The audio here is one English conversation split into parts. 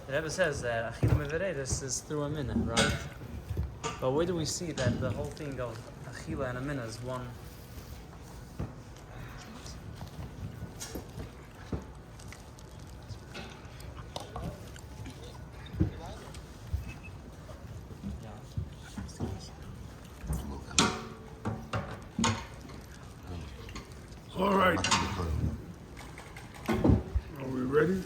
The Rebbe says that Achila Meveredis is through a minute, right? But where do we see that the whole thing of Achila and a minute is one? All right. Are we ready?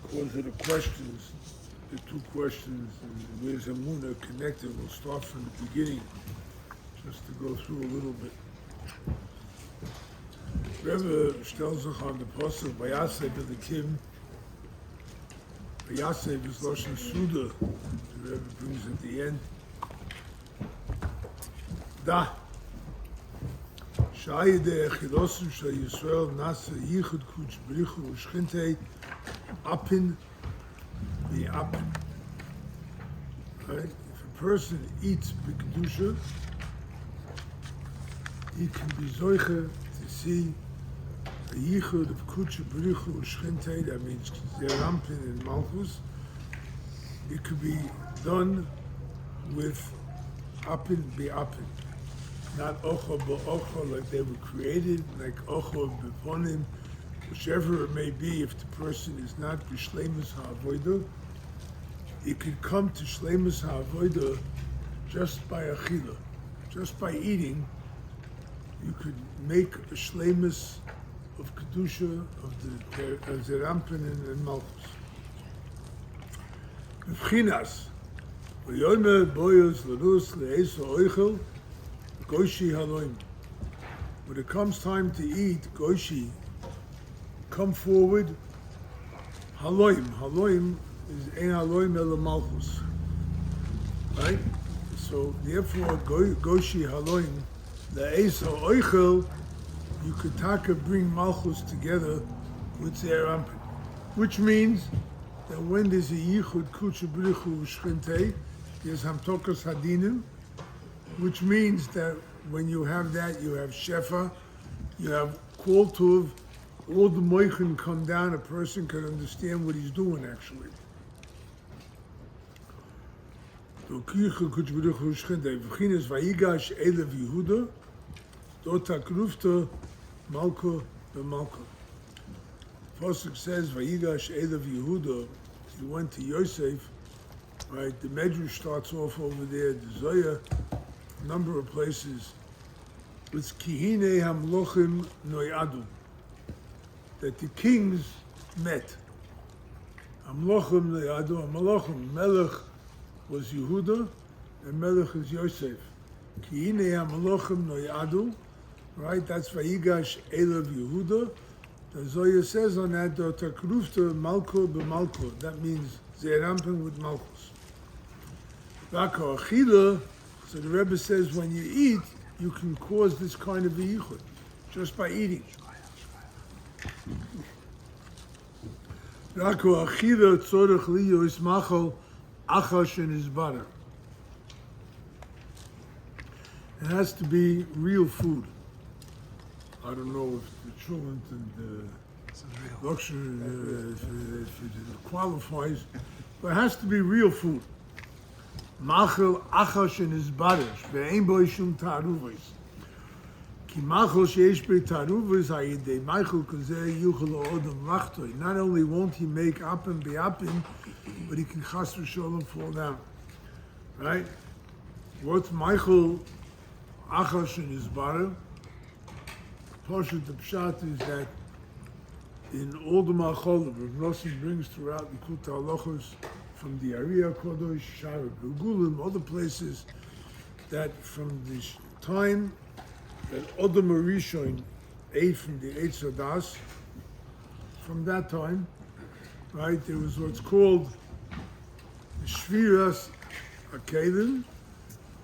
According to the questions, the two questions, and where's Amuna connected, we'll start from the beginning, just to go through a little bit. Rebbe stellt sich on the Pasuk, Vayasev Elikim, Vayasev is Lashon Suda, the Rebbe brings at the end. Da, Shayide Echilosu Shal Yisrael Nasa Yichud Kuch Berichu Ushchintei Apin the Apin. Right? If a person eats B'Kedusha, he can be Zoiche to see the Yichud of Kuch Berichu Ushchintei, that means Zerampin and Malchus. It could be done with Apin B'Apin. Not Ocho B'Ocho like they were created, like Ocho B'Ponim, whichever it may be. If the person is not B'Shleimus HaAvodah, it could come to Shleimus HaAvodah just by Achila. Just by eating, you could make a Shleimus of Kedusha, of the Zerampin and Malchus. V'chinas, V'yomer Boyos L'Rus L'Eso Oichel, Goshi Haloim. When it comes time to eat, Goshi, come forward. Haloim. Haloim is Ein Haloim Ela Malchus. Right? So therefore, Goshi Haloim, the Eso Oichel, you could taka bring Malchus together with Zerampin. Which means that when there's a Yichud Kucha B'Richu Ushchintei, there's Hamtokas Hadinim, which means that when you have that, you have Shefa, you have Kol Tuv, all the Moichin come down, a person can understand what he's doing actually. V'chinas vayigash elev Yehuda, dota krufta malka b'malka. Pasuk says vayigash elev Yehuda, he went to Yosef, right? The Medrash starts off over there, the Zoya, number of places. It's Kihine Hamlochim Noyadu, that the kings met. Hamlochim Noyadu, Hamlochim, Melech was Yehuda, and Melech is Yosef. Kihine Hamlochim Noyadu, right? That's Vayigash Elav Yehuda. The Zoya says on that, Takrufta Malko b'Malko, that means Zerampin with Malchus. Vaka Achila, so the Rebbe says when you eat, you can cause this kind of a yichud just by eating. Rako achila tzorech liyo ismachol achash and isbara. It has to be real food. I don't know if the children and the luxury if it qualifies, but it has to be real food. Machel achash and his barish, ve'ein bo shum ta'aruvos. Ki machel sheyesh be ta'aruvos ha'yidei machel kazeh yuchel odom lachtoi. Not only won't he make apim be'apim, but he can chas v'sholom fall down. Right? What's Michael achash and his barish? Pashat the pshat is that in all the ma'acholim, Rav brings throughout LIKUTEY halachos, from the Ariya Kodosh, Shara Gugulim, other places, that from the time that Odom Arishon ate from the Eitz Hadas, from that time, right, there was what's called the Shviras HaKelim,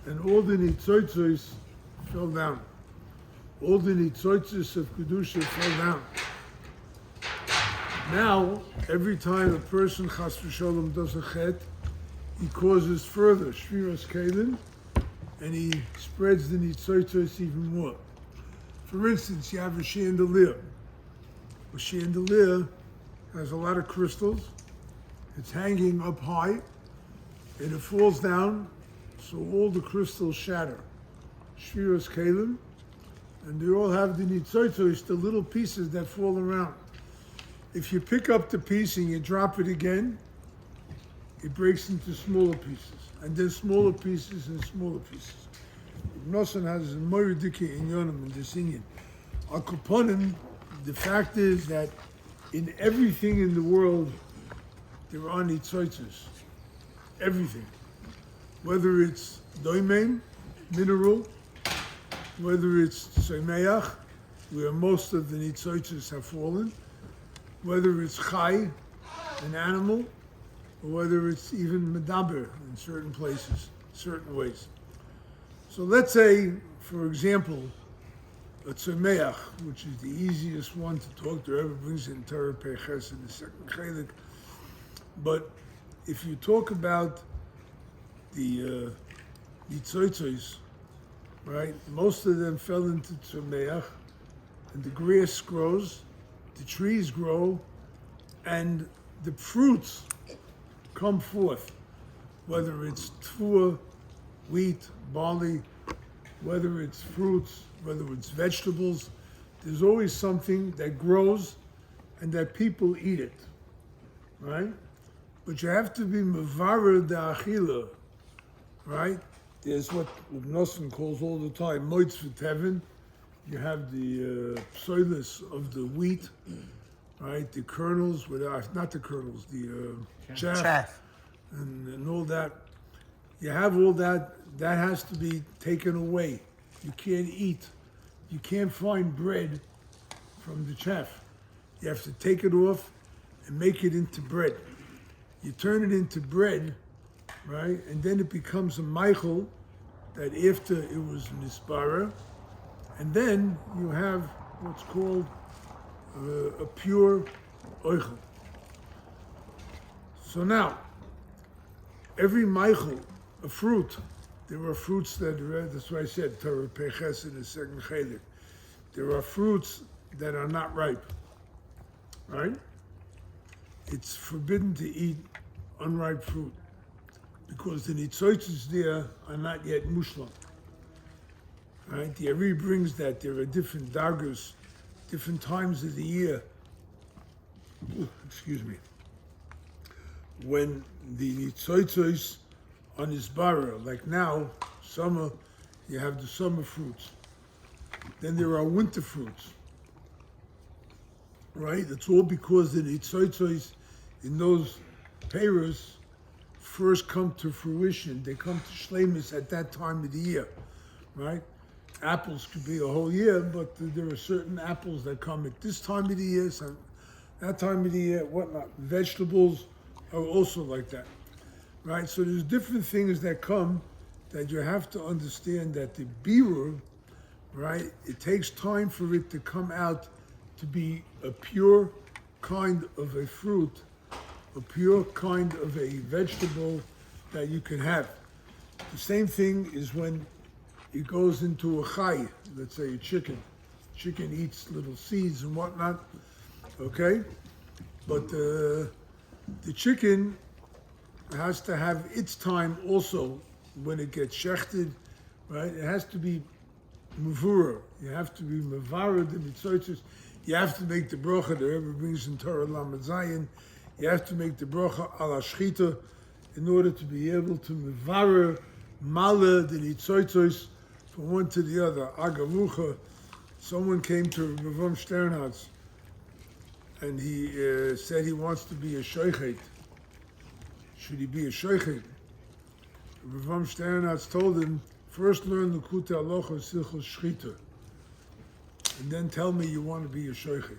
and all the NITZOTZOS fell down. All the NITZOTZOS of Kedusha fell down. Now, every time a person, chas v'sholom, does a chet, he causes further shviras kelim, and he spreads the NITZOTZOS even more. For instance, you have a chandelier. A chandelier has a lot of crystals. It's hanging up high, and it falls down, so all the crystals shatter. Shviras Kalim, and they all have the NITZOTZOS, the little pieces that fall around. If you pick up the piece and you drop it again, it breaks into smaller pieces, and then smaller pieces and smaller pieces. Noson has a moridike INYAN in this INYAN. Al-Kaponim, the fact is that in everything in the world, there are NITZOTZOS. Everything. Whether it's doimen, mineral, whether it's tzomeach, where most of the NITZOTZOS have fallen, whether it's chai, an animal, or whether it's even medaber in certain places, certain ways. So let's say, for example, a tzomeach, which is the easiest one to talk to, ever brings in Torah Peches in the second chelik. But if you talk about the NITZOTZOS, right, most of them fell into tzomeach, and the grass grows, the trees grow, and the fruits come forth, whether it's tfua, wheat, barley, whether it's fruits, whether it's vegetables, there's always something that grows and that people eat it, right? But you have to be mevarer da achila, right? There's what Noson calls all the time, moitz v'tevin. You have the psoilis of the wheat, right? The kernels, not the kernels, the chaff. And all that. You have all that, that has to be taken away. You can't eat. You can't find bread from the chaff. You have to take it off and make it into bread. You turn it into bread, right? And then it becomes a meichel that after it was nispara. And then you have what's called a pure oichel. So now, every meichel, a fruit, there are fruits that's why I said, Torah Peches in the second chelik. There are fruits that are not ripe, right? It's forbidden to eat unripe fruit because the NITZOTZOS there are not yet mushlam, right? The Ari brings that there are different daggers, different times of the year. Excuse me. When the NITZOTZOS on his barra, like now, summer, you have the summer fruits. Then there are winter fruits, right? It's all because the NITZOTZOS in those peiros first come to fruition. They come to shleimus at that time of the year, right? Apples could be a whole year, but there are certain apples that come at this time of the year, so that time of the year, whatnot. Vegetables are also like that, right? So there's different things that come that you have to understand that the BIRRUR, right, it takes time for it to come out to be a pure kind of a fruit, a pure kind of a vegetable that you can have. The same thing is when it goes into a chai, let's say a chicken. Chicken eats little seeds and whatnot, okay? But the chicken has to have its time also when it gets shechted, right? It has to be mevura. You have to be mevarer the NITZOTZOS. You have to make the bracha, the Rebbe brings in Torah Lamed Zayin. You have to make the bracha ala shchita in order to be able to mevarer mala the NITZOTZOS from one to the other. Agavucha, someone came to Rav Sternhatz and he said he wants to be a shoichet. Should he be a shoichet? Rav Sternhatz told him, first learn LIKUTEY halacha silchos shchita, and then tell me you want to be a shoichet.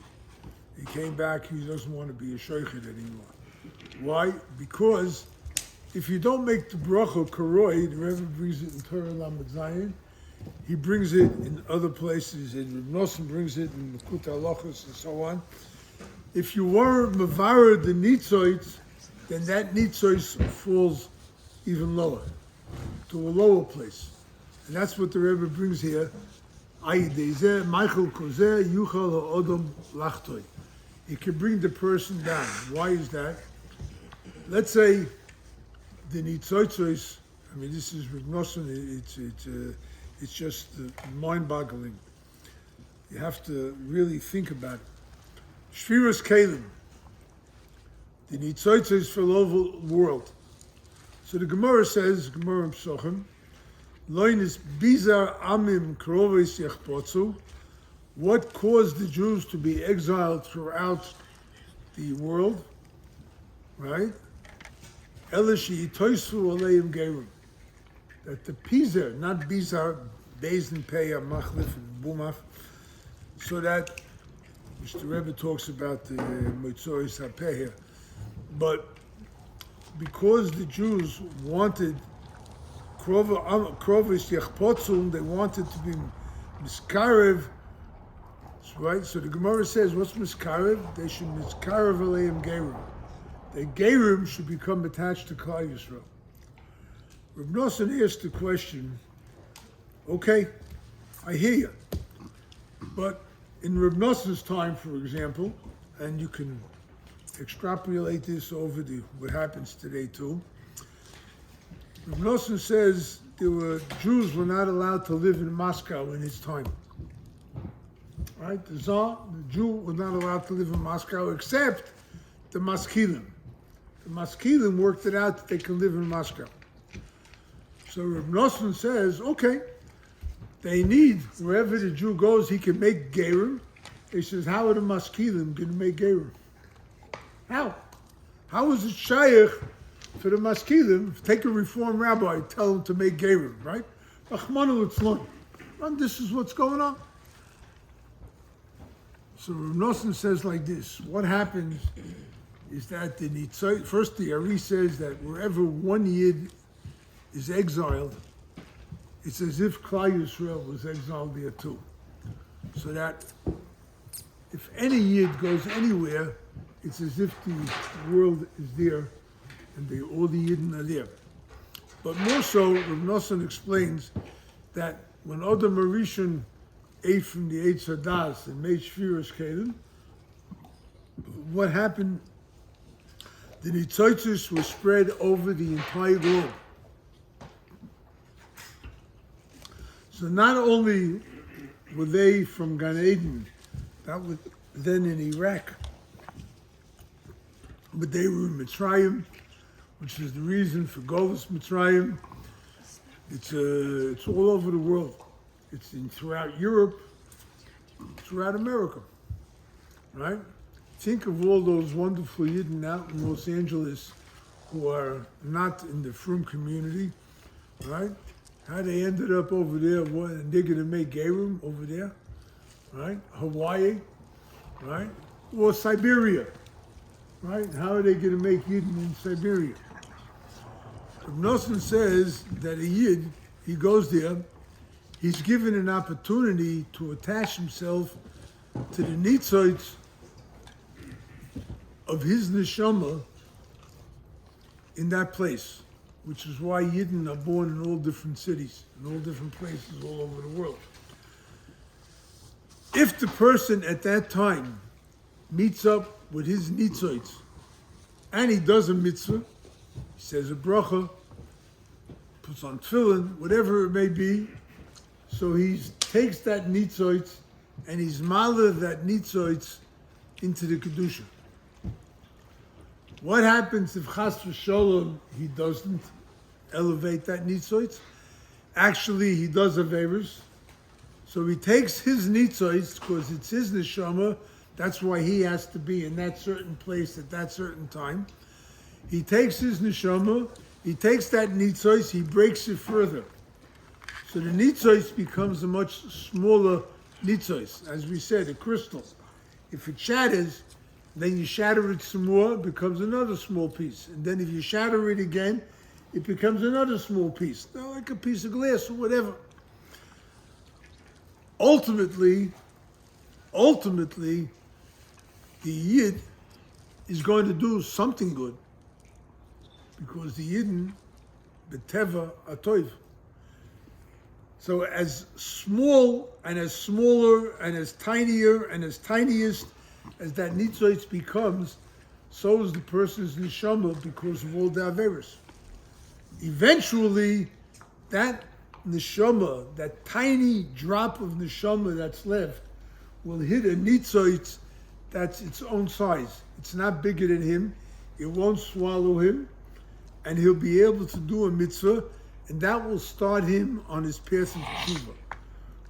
He came back, he doesn't want to be a shoichet anymore. Why? Because if you don't make the bracha karoi, the Rebbe brings it in Torah Lamed Zayin, he brings it in other places, and Rav Nosson brings it in LIKUTEY halachos and so on. If you were mevarer the NITZOTZOS, then that NITZOTZOS falls even lower, to a lower place. And that's what the Rebbe brings here It can bring the person down. Why is that? Let's say the NITZOTZOS, I mean, this is Reb Nosson, it's just mind-boggling. You have to really think about it. Shviras Kalim, the NITZOTZOS for the whole world. So the Gemara says, Gemara Psochim, Loinis bizar amim kroves yachpotzu. What caused the Jews to be exiled throughout the world? Right? Elishi itoisu aleim gerim. That the pizer, not bizar, bezin peya, machlif, and bumaf, so that, which the Rebbe talks about the Moitzois HaPeh here, but because the Jews wanted krovis yachpotzum, they wanted to be miskarev, right? So the Gemara says, what's miskarev? They should miskarev aleim gerim. The gerim should become attached to Klal Yisrael. Reb Nosson asked the question, okay, I hear you, but in Reb Nosson's time, for example, and you can extrapolate this over what happens today too, Reb Nosson says Jews were not allowed to live in Moscow in his time. Right? The Tsar, the Jew, was not allowed to live in Moscow except the Maskilim. The Maskilim worked it out that they can live in Moscow. So Reb Nosson says, okay, they need, wherever the Jew goes, he can make gerim. He says, how are the Maskilim going to make gerim? How? How is it shaykh for the Maskilim? Take a Reform rabbi, tell him to make gerim, right? And this is what's going on. So Reb Nosson says like this, what happens is that first the Ari says that wherever one Yid is exiled, it's as if Klal Yisrael was exiled there too. So that if any Yid goes anywhere, it's as if the world is there and all the Yidden are there. But more so, Reb Nosson explains that when Adam Arishon ate from the Eitz Hadas and made Shviras Kalim, what happened? The NITZOTZOS was spread over the entire globe. So not only were they from Gan Eden, that was then in Iraq, but they were in Mitzrayim, which is the reason for Golus Mitzrayim. It's all over the world. It's throughout Europe, throughout America, right? Think of all those wonderful Yidden out in Los Angeles who are not in the Frum community, right? How they ended up over there, and they're going to make gerim over there, right? Hawaii, right? Or Siberia, right? How are they going to make Yidden in Siberia? Reb Nosson says that a Yid, he goes there, he's given an opportunity to attach himself to the nitzots of his neshama in that place, which is why Yidden are born in all different cities, in all different places all over the world. If the person at that time meets up with his nitzots and he does a mitzvah, he says a bracha, puts on tefillin, whatever it may be, so he takes that nitzots and he's maler that nitzots into the kedusha. What happens if chas v'sholom he doesn't elevate that nitzots? Actually, he does averos. So he takes his nitzots because it's his neshama. That's why he has to be in that certain place at that certain time. He takes his neshama. He takes that nitzots. He breaks it further. So the nitzots becomes a much smaller nitzots. As we said, a crystal. If it shatters, then you shatter it some more, it becomes another small piece. And then if you shatter it again, it becomes another small piece. Now, like a piece of glass or whatever. Ultimately, the Yid is going to do something good. Because the Yidden, the Teva, are toiv. So as small and as smaller and as tinier and as tiniest as that nitzotz becomes, so is the person's neshama because of all the averos. Eventually, that neshama, that tiny drop of neshama that's left, will hit a nitzotz that's its own size. It's not bigger than him. It won't swallow him, and he'll be able to do a mitzvah, and that will start him on his path of tshuva,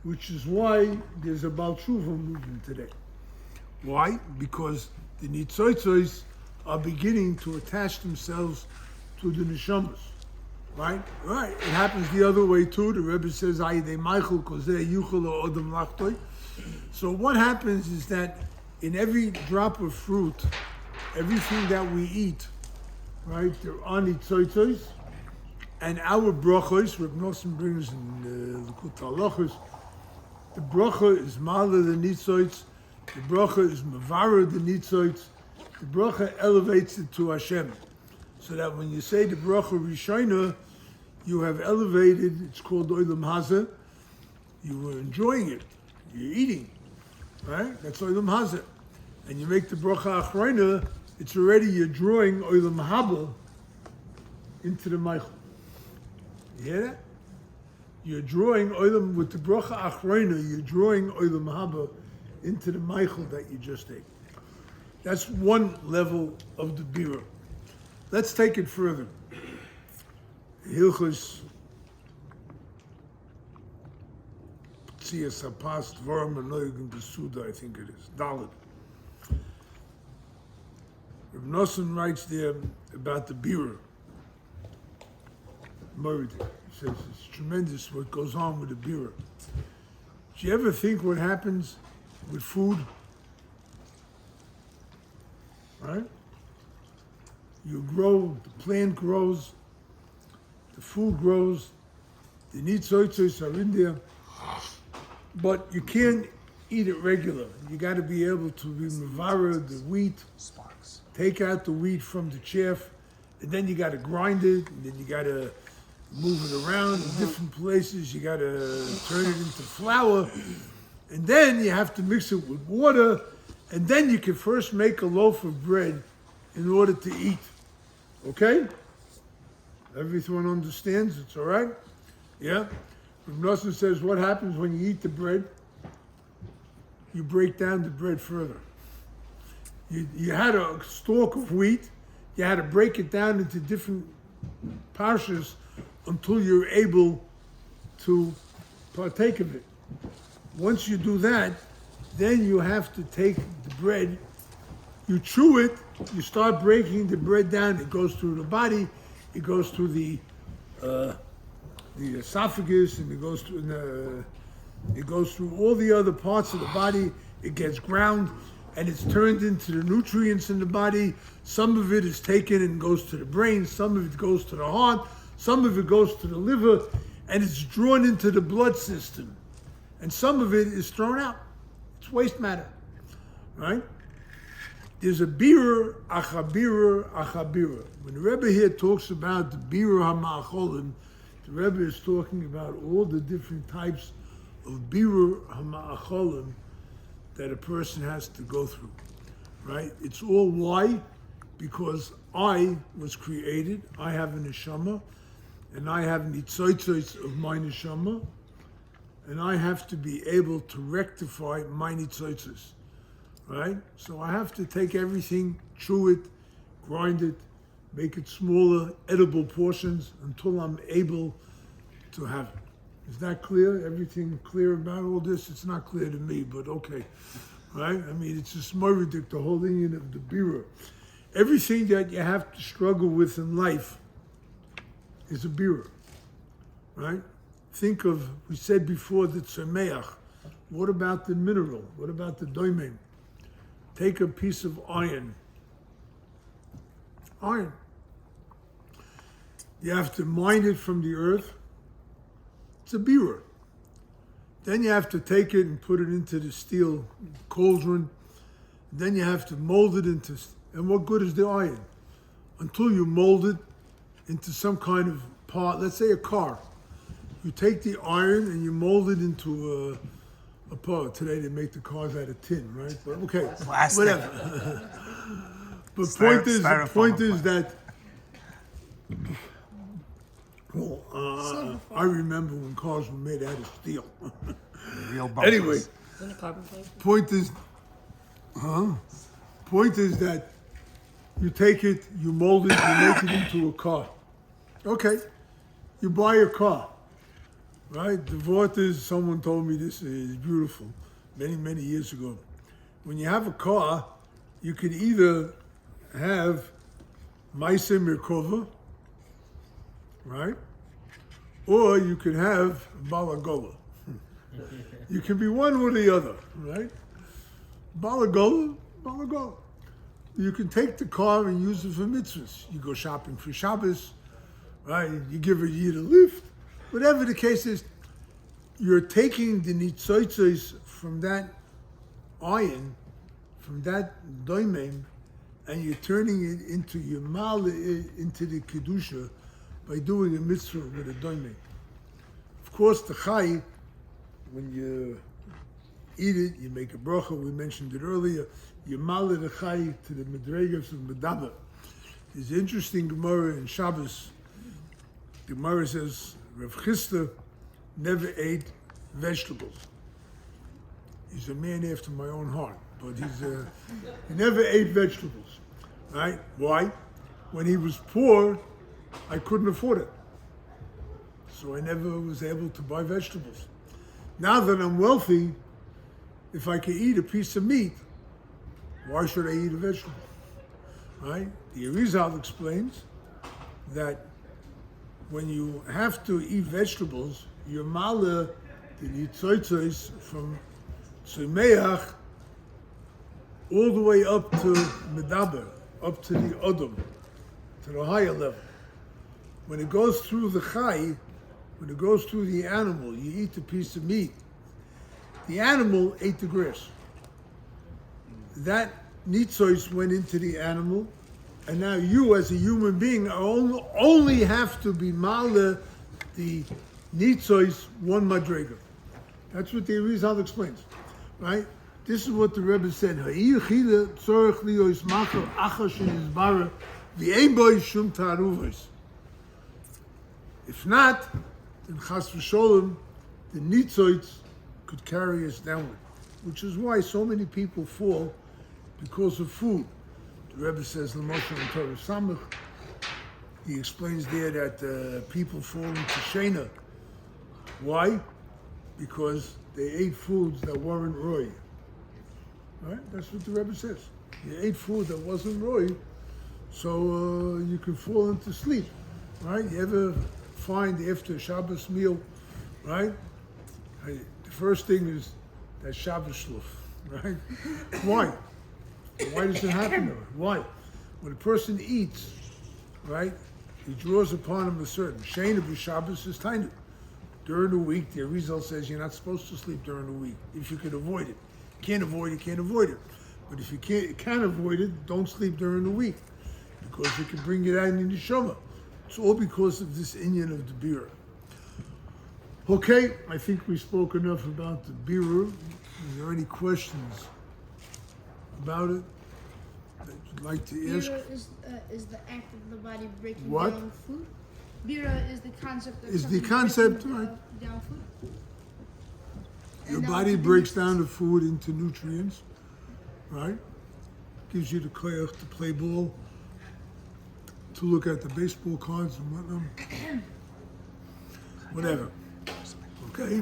which is why there's a Baal Tshuva movement today. Why? Because the nitzotzos are beginning to attach themselves to the neshamas. Right? Right. It happens the other way too. The Rebbe says, so what happens is that in every drop of fruit, everything that we eat, right, there are nitzotzos, and our brachos, Reb Nosson brings in LIKUTEY, the bracha is mala the nitzotz, the bracha is mavara the nitzotz, the bracha elevates it to Hashem. So that when you say the bracha Rishona, you have elevated, it's called Olam Hazeh, you were enjoying it, you're eating, right? That's Olam Hazeh. And you make the bracha Achrona, it's already you're drawing Olam Haba into the Meichel. You hear that? You're drawing Olam, with the bracha Achrona, you're drawing Olam Haba into the Meichel that you just ate. That's one level of the BIRRUR. Let's take it further. Hilchos Tzias Hapas Dvarim Anoyim Besuda, I think it is. Dalet. Reb Nosson writes there about the BIRRUR. He says it's tremendous what goes on with the BIRRUR. Do you ever think what happens with food? Right? You grow, the plant grows, the food grows, the nitzotzos are in there, but you can't eat it regular. You got to be able to be mavara the wheat, take out the wheat from the chaff, and then you got to grind it, and then you got to move it around in different places. You got to turn it into flour, and then you have to mix it with water, and then you can first make a loaf of bread in order to eat. Okay? Everyone understands? It's all right? Yeah? Reb Nosson says, what happens when you eat the bread? You break down the bread further. You had a stalk of wheat, you had to break it down into different parshas until you're able to partake of it. Once you do that, then you have to take the bread, you chew it, you start breaking the bread down, it goes through the body, it goes through the esophagus, and it goes through all the other parts of the body, it gets ground, and it's turned into the nutrients in the body. Some of it is taken and goes to the brain, some of it goes to the heart, some of it goes to the liver, and it's drawn into the blood system. And some of it is thrown out. It's waste matter, right? There's a BIRRUR, BIRRUR. When the Rebbe here talks about the BIRRUR HAMAACHOLIM, the Rebbe is talking about all the different types of BIRRUR HAMAACHOLIM that a person has to go through, right? It's all why? Because I was created, I have a neshama, and I have NITZOTZOS of my neshama, and I have to be able to rectify my nitzotzos, right? So I have to take everything, chew it, grind it, make it smaller, edible portions until I'm able to have it. Is that clear? Everything clear about all this? It's not clear to me, but okay, right? I mean, it's just moridik, the whole union of the BIRRUR. Everything that you have to struggle with in life is a BIRRUR, right? Think of, we said before, the tzemeach. What about the mineral? What about the doimim? Take a piece of iron. Iron. You have to mine it from the earth. It's a BIRRUR. Then you have to take it and put it into the steel cauldron. Then you have to mold it into, and what good is the iron? Until you mold it into some kind of part, let's say a car. You take the iron and you mold it into a part. Today they make the cars out of tin, right? But okay, Plastic. whatever. But point is that. Well, I remember when cars were made out of steel. Real bumpers. Anyway, Isn't it carbon fiber? point is that you take it, you mold it, you make it into a car. Okay, you buy a car, right? The word is, someone told me this is beautiful, many years ago. When you have a car, you can either have Maise Merkova, right? Or you can have Balagola. You can be one or the other, right? Balagola. You can take the car and use it for mitzvahs. You go shopping for Shabbos, right? You give a yid a lift. Whatever the case is, you're taking the NITZOTZOS from that iron, from that doimim, and you're turning it into your mal, into the kedusha, by doing a mitzvah with a doimim. Of course, the chai, when you eat it, you make a bracha. We mentioned it earlier. You mal the chai to the medregas of medaba. There's an interesting Gemara in Shabbos. The Gemara says Rav Chisda never ate vegetables. He's a man after my own heart, but he never ate vegetables, right? Why? When he was poor, I couldn't afford it, so I never was able to buy vegetables. Now that I'm wealthy, if I can eat a piece of meat, why should I eat a vegetable? Right? The Arizal explains that when you have to eat vegetables, you're mala the NITZOTZOS from Tzumeach all the way up to Medaber, up to the Odom, to the higher level. When it goes through the chai, when it goes through the animal, you eat a piece of meat. The animal ate the grass. That nitzos went into the animal, and now you, as a human being, only have to be maleh the nitzos one madrega. That's what the Arizal explains, right? This is what the Rebbe said. If not, then chas v'sholem, the nitzos could carry us downward, which is why so many people fall because of food. The Rebbe says, L'moshe and Torah Samach, he explains there that people fall into Shena. Why? Because they ate foods that weren't roy. Right? That's what the Rebbe says. You ate food that wasn't roy, so you can fall into sleep. Right? You ever find after a Shabbos meal, right? The first thing is that Shabbos shluf, right? Why? Why does it happen to her? Why? When a person eats, right, he draws upon him a certain Shana b'Shabbos is tiny. During the week, the Arizal says you're not supposed to sleep during the week if you can avoid it. Can't avoid it. But if you can't avoid it, don't sleep during the week because you can bring it out in the neshama. It's all because of this INYAN of the BIRRUR. Okay, I think we spoke enough about the BIRRUR. Is there any questions about it that you'd like to ask? BIRRUR is the act of the body breaking What? down food. BIRRUR is the concept of Is the something concept, breaking, right? down food. Your And body also the breaks mitzvahs. down the food into nutrients, right? Gives you the koyach to play ball, to look at the baseball cards and whatnot. Whatever. Okay?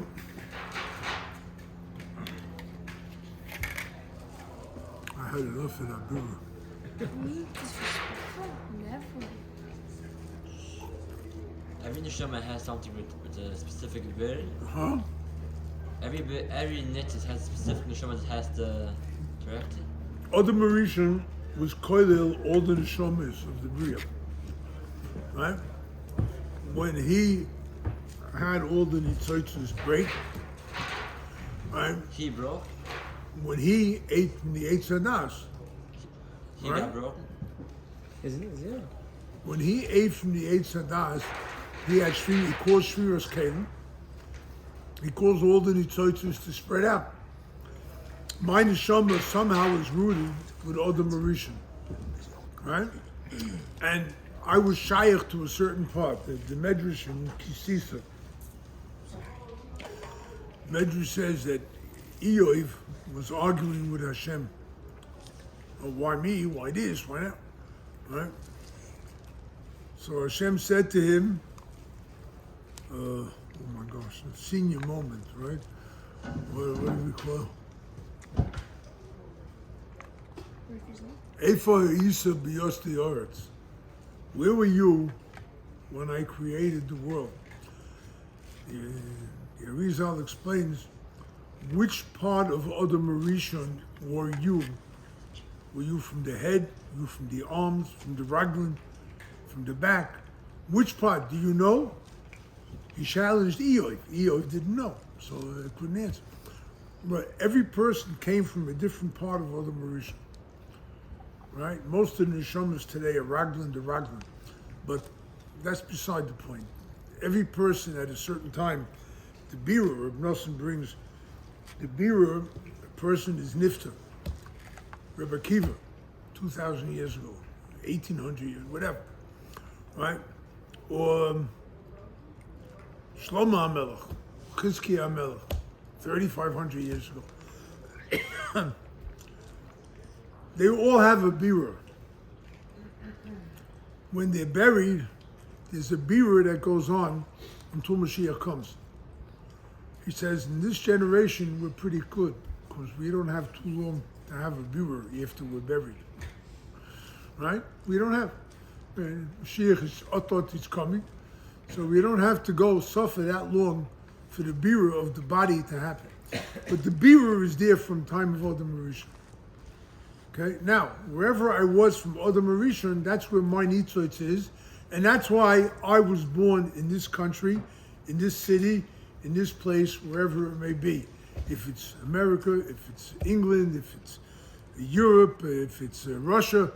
I had enough of that BIRRUR. Never. Every neshama has something with a specific bird. Huh? Every nitzis has a specific neshama that has the directive. Other Mauritian was Kollel all the neshamas of the Bria. Right? When he had all the NITZOTZOS break, right? He broke. When he ate from the Eitz Hadas, He Right. got broke. Isn't it? Yeah. when he ate from the Eitz Hadas, he had caused Shviras Kalim, He calls all the NITZOTZOS to spread out. My neshama somehow is rooted with Adam Marishan, right? And I was shaykh to a certain part, the Medrash in Kisisa. Medrash says that Eov was arguing with Hashem. Oh, why me? Why this? Why that? Right? So Hashem said to him, oh my gosh, a senior moment, right? What do we call it? Eifa Isa Biyosti Oretz. Where were you when I created the world? Arizal explains, which part of Adam Rishon were you? Were you from the head? Were you from the arms? From the raglan? From the back? Which part? Do you know? He challenged Eov. Eov didn't know, so I couldn't answer. But every person came from a different part of Adam Rishon. Right? Most of the neshamas today are raglan to raglan. But that's beside the point. Every person at a certain time, the BIRRUR, Reb Nosson brings, the BIRRUR, a person is nifta. Rebbe Akiva, 2,000 years ago, 1,800 years, whatever. Right? Or Shlomo HaMelech, Chizkiah HaMelech, 3,500 years ago. They all have a BIRRUR. When they're buried, there's a BIRRUR that goes on until Mashiach comes. He says, in this generation, we're pretty good, because we don't have too long to have a BIRRUR after we're buried. Right? We don't have. Mashiach is Otot is coming, so we don't have to go suffer that long for the BIRRUR of the body to happen. But the BIRRUR is there from time of Adam Rishon. Okay, now, wherever I was from Adam Rishon, that's where my NITZOTZOS is, and that's why I was born in this country, in this city, in this place, wherever it may be. If it's America, if it's England, if it's Europe, if it's Russia,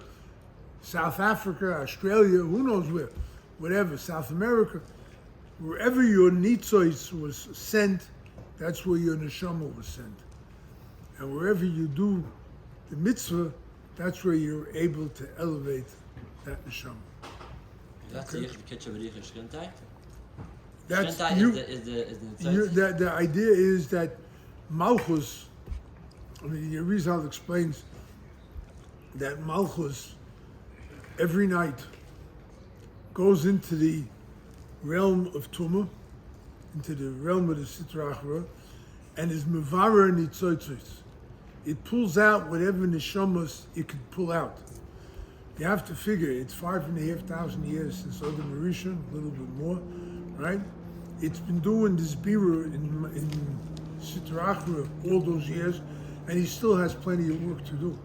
South Africa, Australia, who knows where, whatever, South America, wherever your NITZOTZOS was sent, that's where your neshama was sent. And wherever you do the mitzvah, that's where you're able to elevate that neshama. That's the Shrintai? That's Shrintai is the idea is that Malchus, I mean, the Arizal explains that Malchus every night goes into the realm of Tumah, into the realm of the Sitra Achra, and is Mevara NITZOTZOS. It pulls out whatever neshamas it can pull out. You have to figure it's 5,500 years since Adam Rishon, a little bit more, right? It's been doing this BIRRUR in Sitra Achra all those years, and he still has plenty of work to do.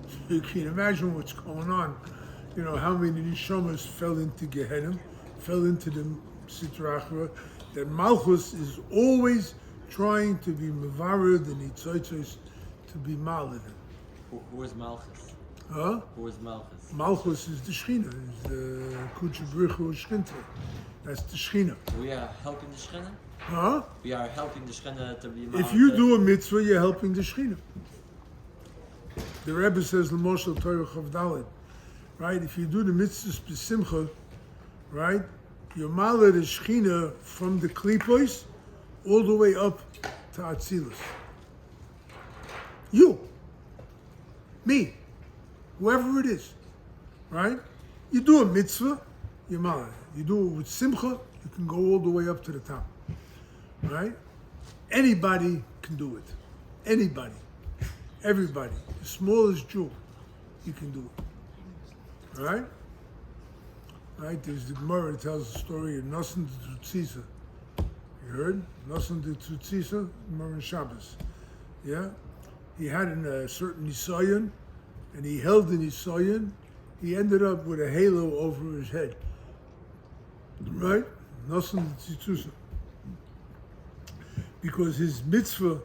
So you can imagine what's going on. You know, how many neshamas fell into Gehenna, fell into the Sitra Achra, that Malchus is always trying to be Mevara, the NITZOTZOS, to be Malid. Who is Malchus? Huh? Who is Malchus? Malchus is the Shechina, is the Kutchebrichu Shchinte. That's the Shechina. We are helping the Shechina? Huh? We are helping the Shechina to be Malchus. If you do a mitzvah, you're helping the Shechina. The Rebbe says, L'moshel Torah Chav Daled, right? If you do the mitzvahs b'simcha, right? You're Malid the Shechina from the Klipos all the way up to Atzilus. You, me, whoever it is, right? You do a mitzvah, you're malad. You do it with simcha, you can go all the way up to the top, right? Anybody can do it. Anybody, everybody, the smallest Jew, you can do it, all right? Right? There's the Gemara that tells the story of Nosson de Tzutzisa. You heard? Nosson de Tzutzisa, Gemara in Shabbos, yeah? He had a certain nisayon, and he held the nisayon. He ended up with a halo over his head. Right? Nosson Tzitzusa. Because his mitzvah,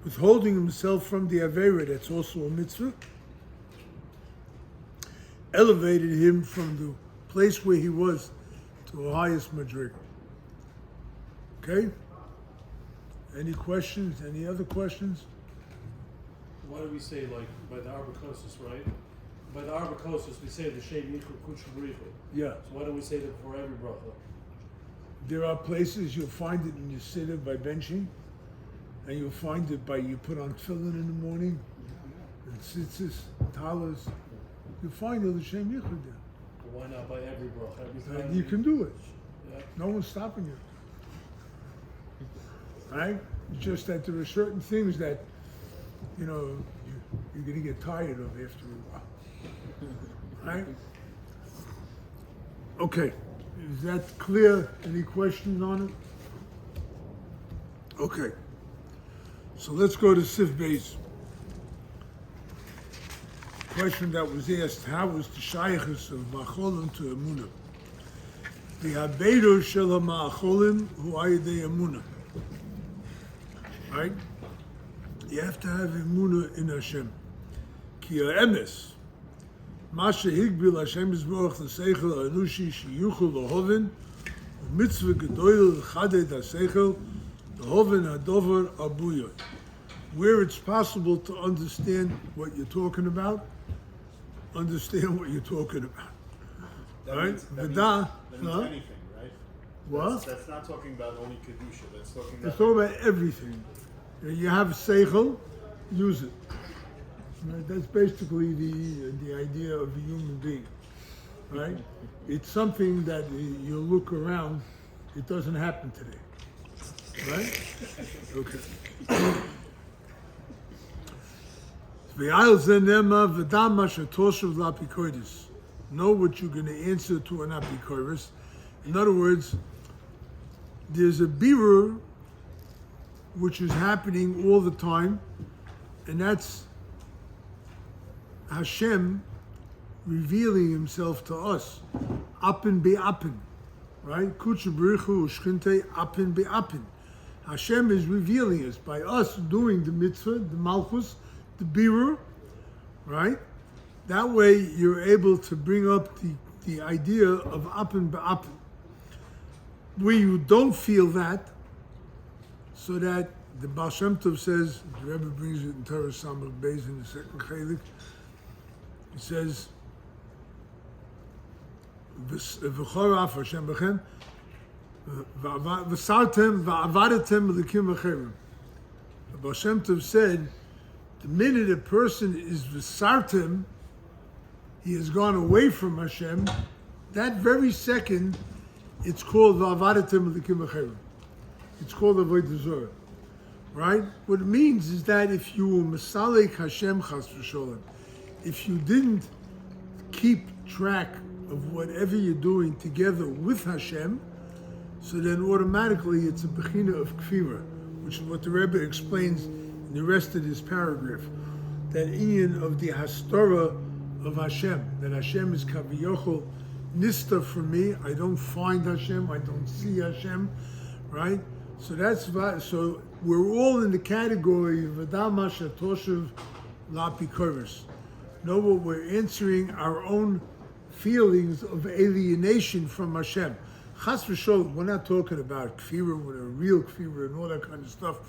withholding himself from the Aveira, that's also a mitzvah, elevated him from the place where he was to the highest madrig. Okay? Any questions? Any other questions? Why do we say, like, by the Arbacosis, right? By the Arbacosis, we say the Shem Yichur Kutshu. Yeah. So why don't we say that for every bracha? There are places you'll find it in your siddur by benching, and you'll find it by you put on tefillin in the morning, and tzitzis, talis. You'll find the Shem Yichud there. But why not by every bracha? Every time You can do it. Yeah. No one's stopping you. Right? It's just that there are certain things that, you're going to get tired of after a while. Right? Okay. Is that clear? Any questions on it? Okay. So let's go to Sif Beis. Question that was asked, how was the shaykhus of Macholim to Emunah? The Habedu shel HAMAACHOLIM hu ayidei Emunah. Right? You have to have Emunah in Hashem. Ki ha'emes. Masha higbil Hashem Yisborach l'seichel ha'anushi sheyuchel l'hoven u'mitzvah gedoyel l'chaded ha'seichel l'hoven ha'dover abuyoy. Where it's possible to understand what you're talking about, understand what you're talking about. That Right? means, that V'da, means huh? anything, right? What? That's not talking about only Kedusha, that's talking It's about... talking about everything. You have a seichel, use it. Right? That's basically the idea of a human being. Right? It's something that you look around, it doesn't happen today. Right? Okay. Know what you're going to answer to an apikoris. In other words, there's a BIRRUR which is happening all the time, and that's Hashem revealing himself to us. Apen be'apen, right? Kutshabrichu u'shchinte apen be'apen. Hashem is revealing us by us doing the mitzvah, the malchus, the BIRRUR, right? That way you're able to bring up the idea of apen be'apen. Where you don't feel that, so that the Baal Shem Tov says, the Rebbe brings it in Torah Samach Beis in the second Chelik, he says, V'choraf Hashem b'chem, v'sartem v'avadetem v'likim v'cherim. The Baal Shem Tov said, the minute a person is v'sartem, he has gone away from Hashem, that very second, it's called v'avadetem v'likim v'cherim. It's called avodah zarah, right? What it means is that if you were Masalek Hashem Chas v'sholem, if you didn't keep track of whatever you're doing together with Hashem, so then automatically it's a bechina of kfira, which is what the Rebbe explains in the rest of this paragraph. That inyan of the hastorah of Hashem, that Hashem is kaviyochol nista for me. I don't find Hashem, I don't see Hashem, right? So we're all in the category of Adama Shatoshev Lapikoris. Know what we're answering our own feelings of alienation from Hashem. Chas v'sholem, we're not talking about kfira, with a real kfira and all that kind of stuff,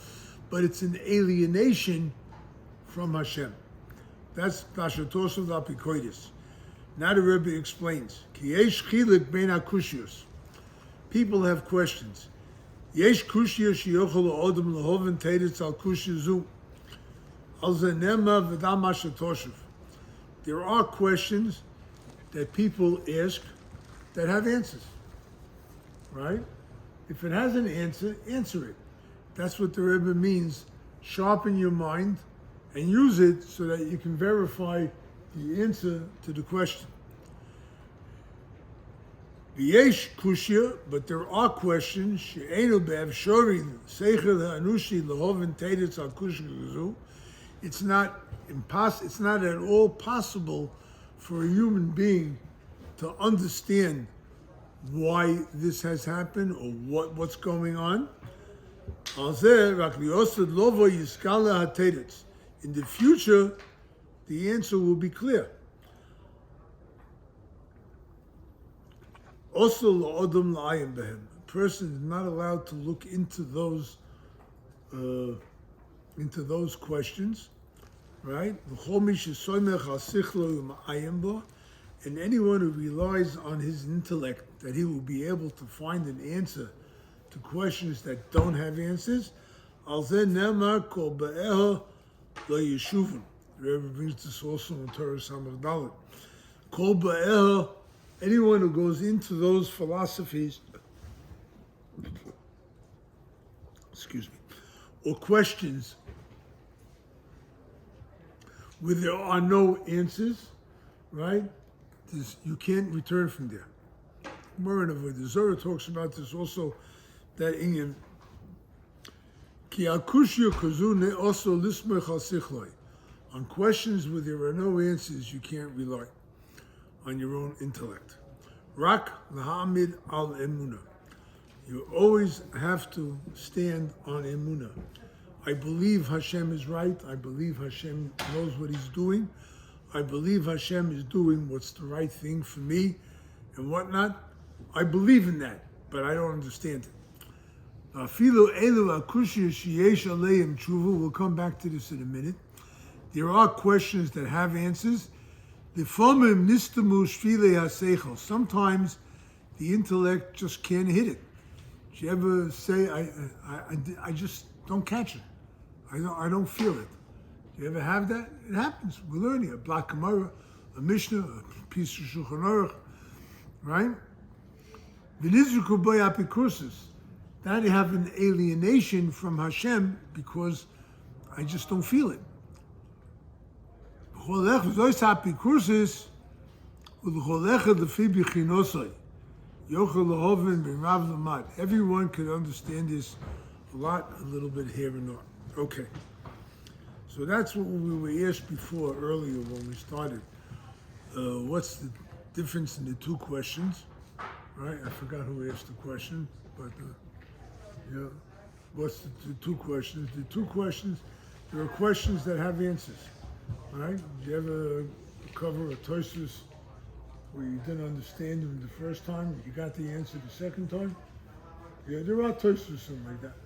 but it's an alienation from Hashem. That's Shatoshev Lapikoris. Now the Rebbe explains, Ki yesh chilik bein hakushiyos. People have questions. Yesh kushia sheyochel ha'odem lehoven teretz al kushia zu. Al ze nema v'dam hashatoshev. There are questions that people ask that have answers, right? If it has an answer, answer it. That's what the Rebbe means. Sharpen your mind and use it so that you can verify the answer to the question. V'yesh kushya, but there are questions. She'enu be'efshori seichel ha'anushi lehoven teretz al kushya zu. It's not impossible. It's not at all possible for a human being to understand why this has happened or what's going on. In the future, the answer will be clear. Also, a person is not allowed to look into those into those questions, right? And anyone who relies on his intellect that he will be able to find an answer to questions that don't have answers, the Rebbe brings this also in Torah Samach Dalet. Kol ba'eha, anyone who goes into those philosophies, excuse me, or questions where there are no answers, right? You can't return from there. The Zohar talks about this also, that INYAN. Ki akushya kazune also lismech al sichloi. On questions where there are no answers, you can't rely on your own intellect. Rak lahamid al emuna. You always have to stand on emuna. I believe Hashem is right. I believe Hashem knows what He's doing. I believe Hashem is doing what's the right thing for me and whatnot. I believe in that, but I don't understand it. We'll come back to this in a minute. There are questions that have answers. Sometimes the intellect just can't hit it. Did you ever say, I just don't catch it? I don't feel it. Do you ever have that? It happens. We're learning a Black Gemara, a Mishnah, a piece of Shulchan Aruch, right? That you have an alienation from Hashem because I just don't feel it. Everyone can understand this a little bit here and there. Okay. So that's what we were asked before earlier when we started. What's the difference in the two questions? Right? I forgot who asked the question, but yeah. What's the two questions? The two questions, there are questions that have answers. Right? Did you ever cover a Tosfos where you didn't understand them the first time, you got the answer the second time? Yeah, there are Tosfos like that.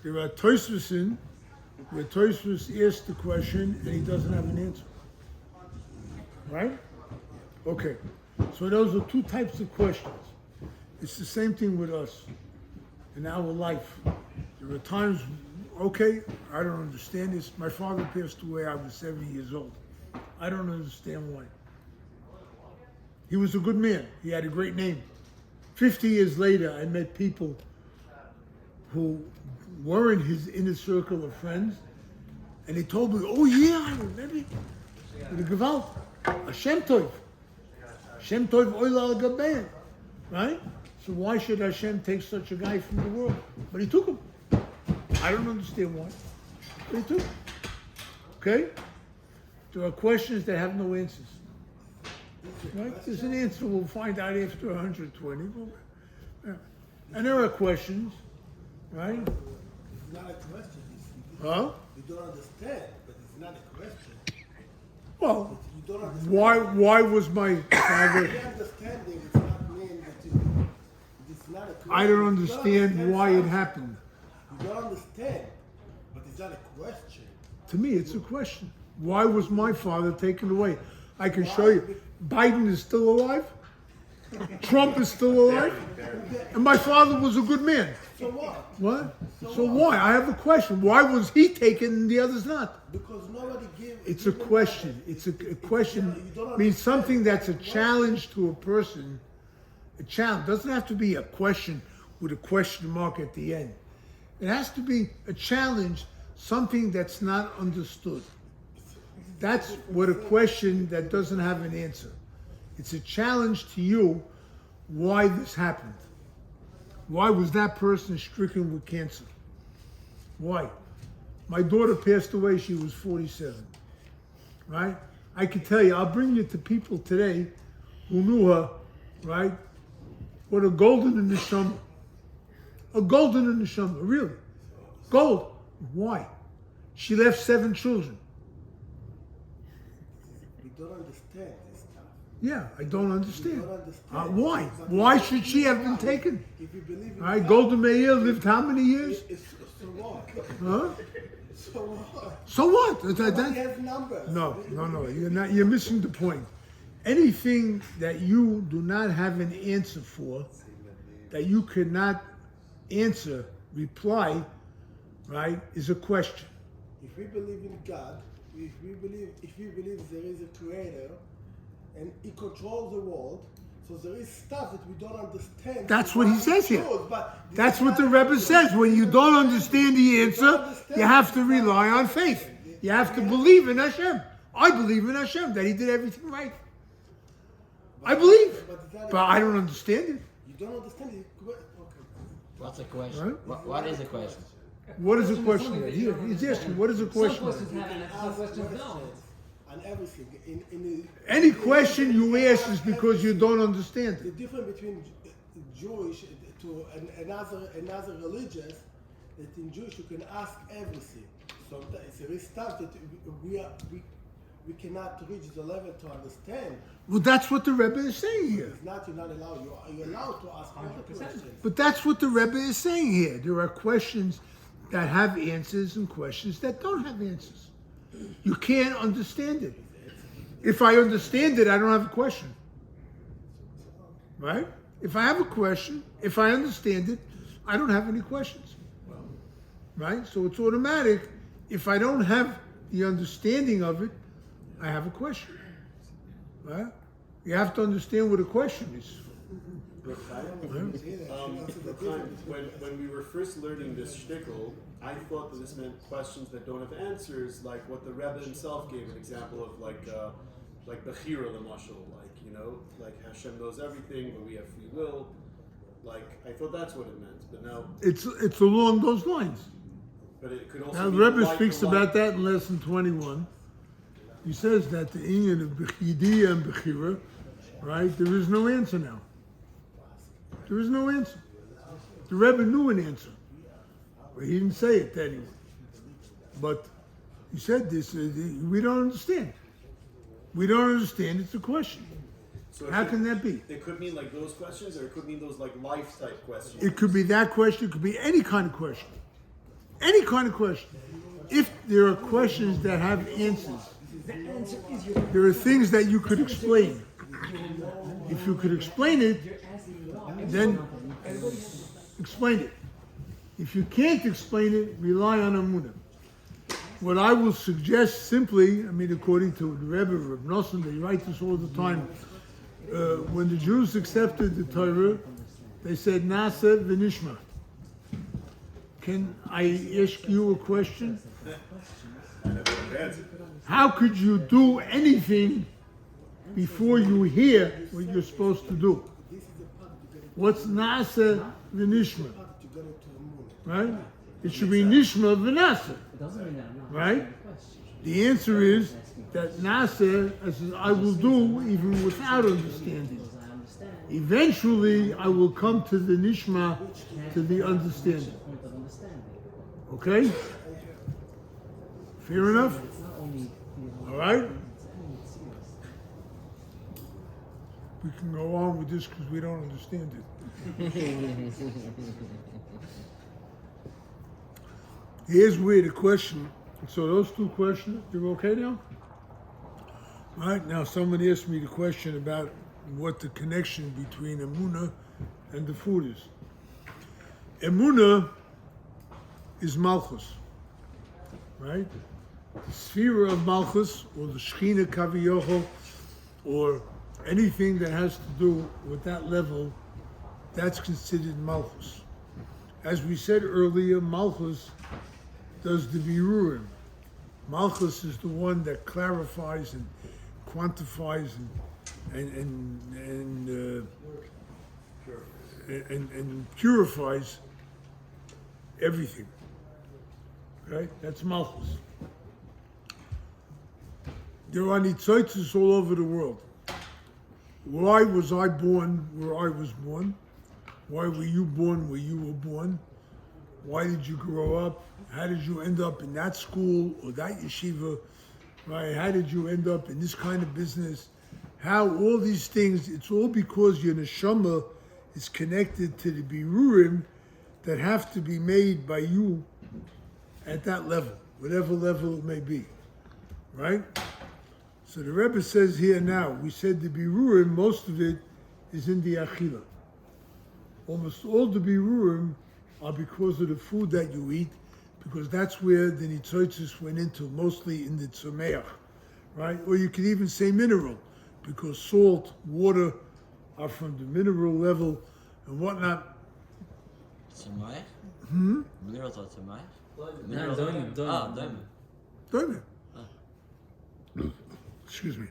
There are Tosfos where Tosfos asks the question and he doesn't have an answer. Right? Okay. So those are two types of questions. It's the same thing with us in our life. There are times, okay, I don't understand this. My father passed away, I was 70 years old. I don't understand why. He was a good man. He had a great name. 50 years later, I met people who were in his inner circle of friends, and they told me, oh yeah, I remember. With a Gewalt, a Shem Tov. Shem Tov Oila al Gabein. Right? So why should Hashem take such a guy from the world? But He took him. I don't understand why. But He took him. Okay? There are questions that have no answers. Right? There's an answer we'll find out after 120. Yeah. And there are questions, right? It's not a question. Huh? You don't understand, but it's not a question. Well, You don't understand. why was my father... The understanding does not mean that it's not a question. I don't understand why it happened. You don't understand, but it's not a question. To me, it's a question. Why was my father taken away? I can show you. Biden is still alive. Trump is still alive. And my father was a good man. So what? What? So why? I have a question. Why was he taken and the others not? Because nobody gives. It's a question. It's a question. Means something that's a challenge to a person. A challenge doesn't have to be a question with a question mark at the end. It has to be a challenge, something that's not understood. That's what a question that doesn't have an answer. It's a challenge to you why this happened. Why was that person stricken with cancer? Why? My daughter passed away, she was 47. Right? I can tell you, I'll bring you to people today who knew her, right? What a golden in the neshama. A golden in the neshama, really. Gold. Why? She left 7 children. You don't understand this stuff. Yeah, I don't understand. You don't understand. Why? Why should she have been taken? If you believe in Right? God, Golda Meir lived how many years? So what? Huh? So what? So what? Nobody has numbers. No. You're missing the point. Anything that you do not have an answer for, that you cannot answer, reply, right, is a question. If we believe in God, if we believe there is a creator and he controls the world, so there is stuff that we don't understand. That's what he says here. But That's what the Rebbe says. When you don't understand the answer, you have to rely on faith. You have to believe in Hashem. I believe in Hashem, that he did everything right. I believe, but I don't understand it. You don't understand it. Okay. What's the question? Right? What is the question? What is the question? He's asking, what is the question? Some questions don't. And everything. Any question you ask is because you don't understand The it. difference between Jewish to another religious, that in Jewish you can ask everything. So there is stuff that we cannot reach the level to understand. Well, that's what the Rebbe is saying here. It's not, you're not allowed. You're allowed to ask other questions. But that's what the Rebbe is saying here. There are questions that have answers and questions that don't have answers. You can't understand it. If I understand it, I don't have a question. Right? If I have a question, if I understand it, I don't have any questions. Right? So it's automatic. If I don't have the understanding of it, I have a question. Right? You have to understand what a question is. When we were first learning this shtickle, I thought that this meant questions that don't have answers, like what the Rebbe himself gave an example of, like Bechira the Mashal, like Hashem knows everything, but we have free will. Like I thought that's what it meant, but now It's along those lines. but it could also. Now the be Rebbe like speaks the about that in lesson 21. He says that the INYAN of Bechidiyah and Bechira, right? There is no answer now. There is no answer. The Rebbe knew an answer, but he didn't say it anyway. But he said this: we don't understand. We don't understand. It's a question. So How can that be? It could mean like those questions, or it could mean those like life type questions. It could be that question. It could be any kind of question. Any kind of question. If there are questions that have answers, there are things that you could explain. If you could explain it, then explain it. If you can't explain it, rely on Amunah. What I will suggest simply, according to the Rebbe, Reb Nosson, they write this all the time, when the Jews accepted the Torah, they said, Nasa v'nishma. Can I ask you a question? How could you do anything before you hear what you're supposed to do? What's Nasa v'nishma? Right? It should be Nishma v'nasa. Right? The answer is that Nasa, as I will do even without understanding. Eventually, I will come to the Nishma, to the understanding. Okay? Fair enough? All right? We can go on with this because we don't understand it. Here's where the question, so those two questions, they're okay now? All right, now somebody asked me the question about what the connection between Emunah and the food is. Emunah is Malchus, right? The sphere of Malchus, or the Shechina Kaviyochel, or anything that has to do with that level, that's considered Malchus. As we said earlier, Malchus does the BIRRUR. Malchus is the one that clarifies and quantifies and purifies everything. Right? That's Malchus. There are NITZOTZOS all over the world. Why was I born where I was born? Why were you born where you were born? Why did you grow up? How did you end up in that school or that yeshiva? Right? How did you end up in this kind of business? How all these things, it's all because your neshama is connected to the birurim that have to be made by you at that level, whatever level it may be, right? So the Rebbe says here now, we said the BIRRUR, most of it is in the Achila. Almost all the BIRRURim are because of the food that you eat, because that's where the NITZOTZOS went into, mostly in the Tzomeach, right? Or you could even say mineral, because salt, water are from the mineral level and whatnot. Tzomeach? Minerals are tzomeach? No, doim. Ah, doim. Don't you? Excuse me.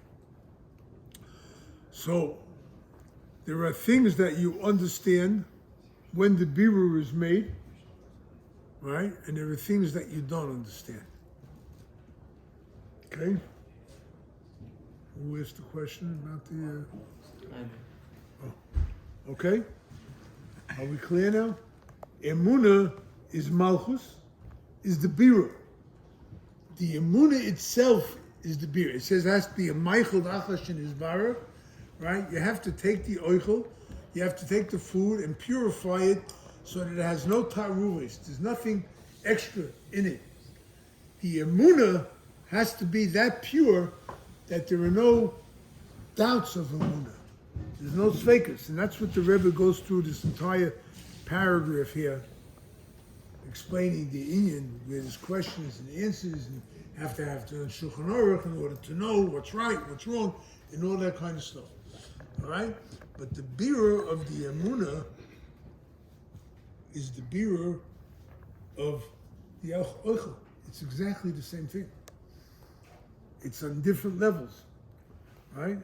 So, there are things that you understand when the BIRRUR is made, right? And there are things that you don't understand. Okay? Who asked the question about the... Okay? Are we clear now? Emunah is Malchus, is the BIRRUR. The Emunah itself is the BIRRUR. It says it has to be a Meichel Achash in his Bara, right? You have to take the Oichel, you have to take the food and purify it so that it has no taruvis. There's nothing extra in it. The Emunah has to be that pure that there are no doubts of Emunah. There's no tzveikus. And that's what the Rebbe goes through this entire paragraph here, explaining the INYAN, where there's questions and answers, and have to have the Shulchan Aruch in order to know what's right, what's wrong, and all that kind of stuff. All right? But the BIRRUR of the Emunah is the BIRRUR of the Oichel. It's exactly the same thing. It's on different levels, right?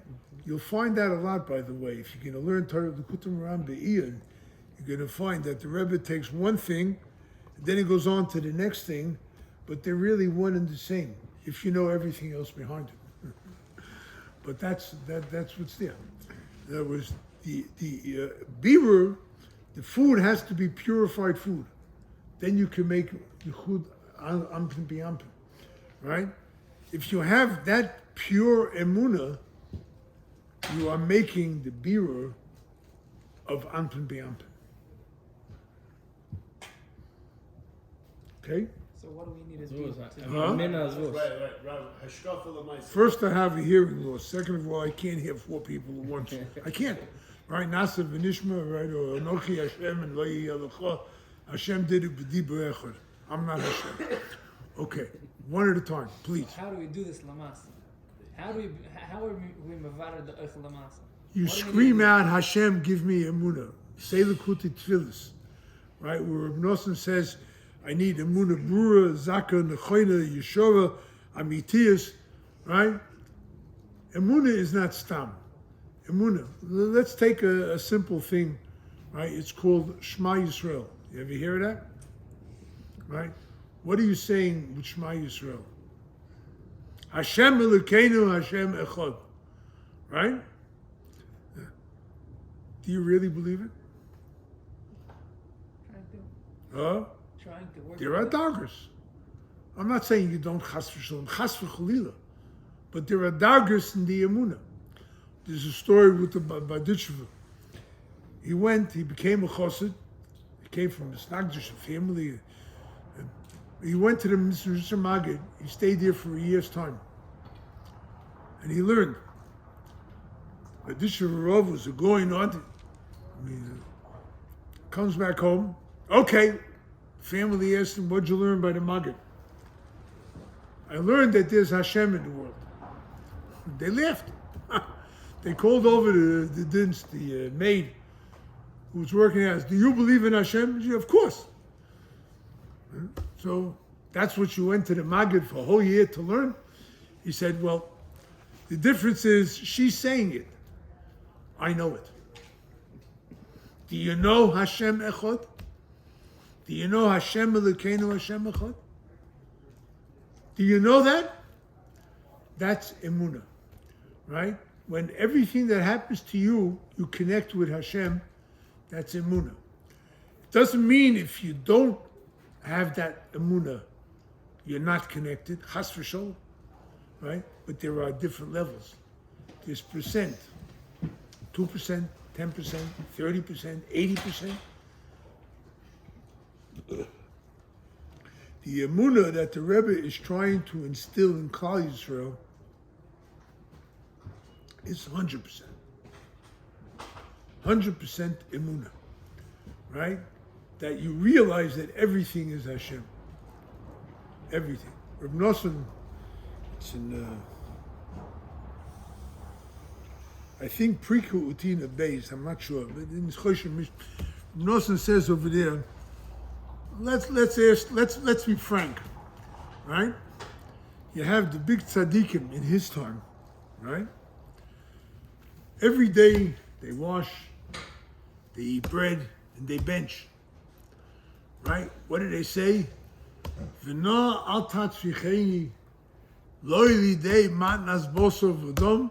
You'll find that a lot, by the way. If you're going to learn Torah LIKUTEY BeINYAN, you're going to find that the Rebbe takes one thing, and then he goes on to the next thing, but they're really one and the same, if you know everything else behind it. But that's what's there. In other words, the BIRRUR, the food has to be purified food. Then you can make yichud ampin bi'ampin, right? If you have that pure emunah, you are making the BIRRUR of ampin bi'ampin. Okay? So what do we need to do? Huh? First, I have a hearing loss. Second of all, I can't hear four people at once. I can't. Right? Nasa v'nishma, right? Or Anochi Hashem and Lo Yiyalecha. Hashem did it b'di echad. I'm not Hashem. Okay, one at a time, please. How do we do this lamasa? How are we mevarer the oichel lamasa? You scream out, Hashem, give me emunah. Say LIKUTEY tefillas, right? Where Reb Nosson says, I need emunah brura, zaka, nechoina, yeshova, amitiyas, right? Emunah is not stam. Emunah. Let's take a simple thing, right? It's called Shema Yisrael. You ever hear of that? Right? What are you saying with Shema Yisrael? Hashem Elokeinu, Hashem Echad. Right? Do you really believe it? Huh? Trying to work. There are dargers. I'm not saying you don't chas v'shalom, chas v'chalila, but there are dargers in the emunah. There's a story with the Nichsefo. He became a chassid. He came from a Snagdish family. He went to the Mr. Magid. He stayed there for a year's time. And he learned. Nichsefo was going on. Comes back home. Okay. Family asked him, what'd you learn by the Magid? I learned that there's Hashem in the world. They laughed. They called over the maid who was working and asked, do you believe in Hashem? She said, of course. So that's what you went to the Magid for a whole year to learn? He said, well, the difference is she's saying it. I know it. Do you know Hashem Echad? Do you know Hashem Elokeinu Hashem Echad? Do you know that? That's emunah, right? When everything that happens to you, you connect with Hashem, that's emunah. It doesn't mean if you don't have that emunah, you're not connected, chas v'sholom, right? But there are different levels. There's percent, 2%, 10%, 30%, 80%. The emunah that the Rebbe is trying to instill in Klal Yisrael is 100%. 100% emunah, right? That you realize that everything is Hashem. Everything. Reb Nosson, it's in, I think Priku Utina Beis, I'm not sure, but in Choshim, Reb Nosson says over there, let's be frank, right? You have the big tzaddikim in his time, right? Every day they wash, they eat bread, and they bench. Right? What do they say? V'no al tatzvicheni lo lidei matnas boso v'dom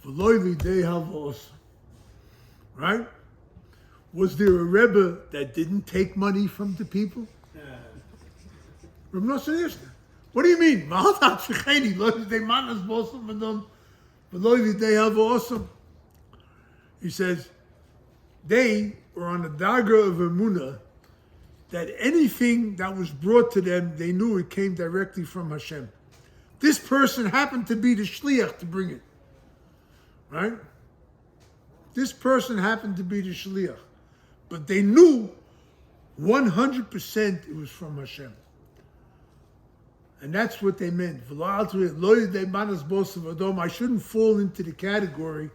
v'lo lidei havos. Right? Was there a Rebbe that didn't take money from the people? Rebbe Nosson asked him, what do you mean? Al tatzvicheni lo lidei matnas boso v'dom v'lo lidei havos. He says, they were on the daga of Emunah that anything that was brought to them, they knew it came directly from Hashem. This person happened to be the shliach to bring it, right? This person happened to be the shliach, but they knew 100% it was from Hashem. And that's what they meant. I shouldn't fall into the category